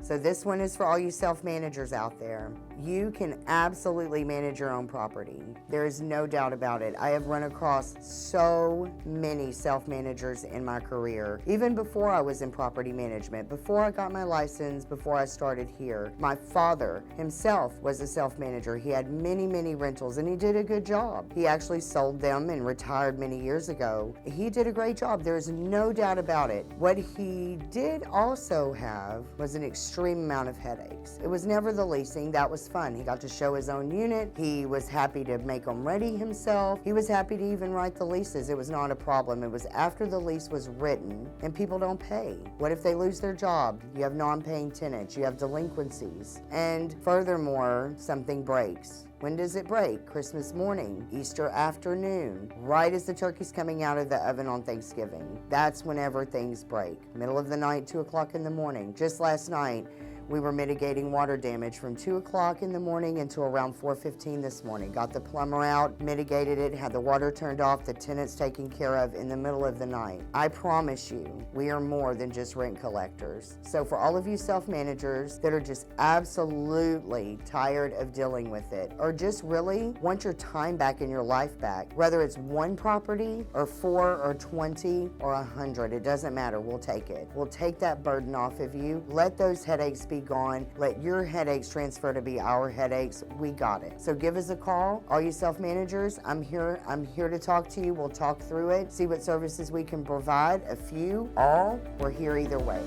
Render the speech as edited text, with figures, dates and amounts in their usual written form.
So this one is for all you self-managers out there. You can absolutely manage your own property. There is no doubt about it. I have run across so many self-managers in my career, even before I was in property management, before I got my license, before I started here. My father himself was a self-manager. He had many rentals and he did a good job. He actually sold them and retired many years ago. He did a great job. There's no doubt about it. What he did also have was an extreme amount of headaches. It was never the leasing. That was fun. He got to show his own unit. He was happy to make them ready himself. He was happy to even write the leases. It was not a problem. It was after the lease was written and people don't pay. What if they lose their job? You have non-paying tenants. You have delinquencies. And furthermore, something breaks. When does it break? Christmas morning, Easter afternoon, right as the turkey's coming out of the oven on Thanksgiving. That's whenever things break. Middle of the night, 2 o'clock in the morning. Just last night, we were mitigating water damage from 2 o'clock in the morning until around 4:15 this morning. Got the plumber out, mitigated it, had the water turned off, the tenants taken care of in the middle of the night. I promise you, we are more than just rent collectors. So for all of you self-managers that are just absolutely tired of dealing with it, or just really want your time back and your life back, whether it's one property or 4 or 20 or 100, it doesn't matter, we'll take it. We'll take that burden off of you. Let those headaches be gone. Let your headaches transfer to be our headaches. We got it. So give us a call. All you self-managers, I'm here to talk to you. We'll talk through it, see what services we can provide. A few, all, we're here either way.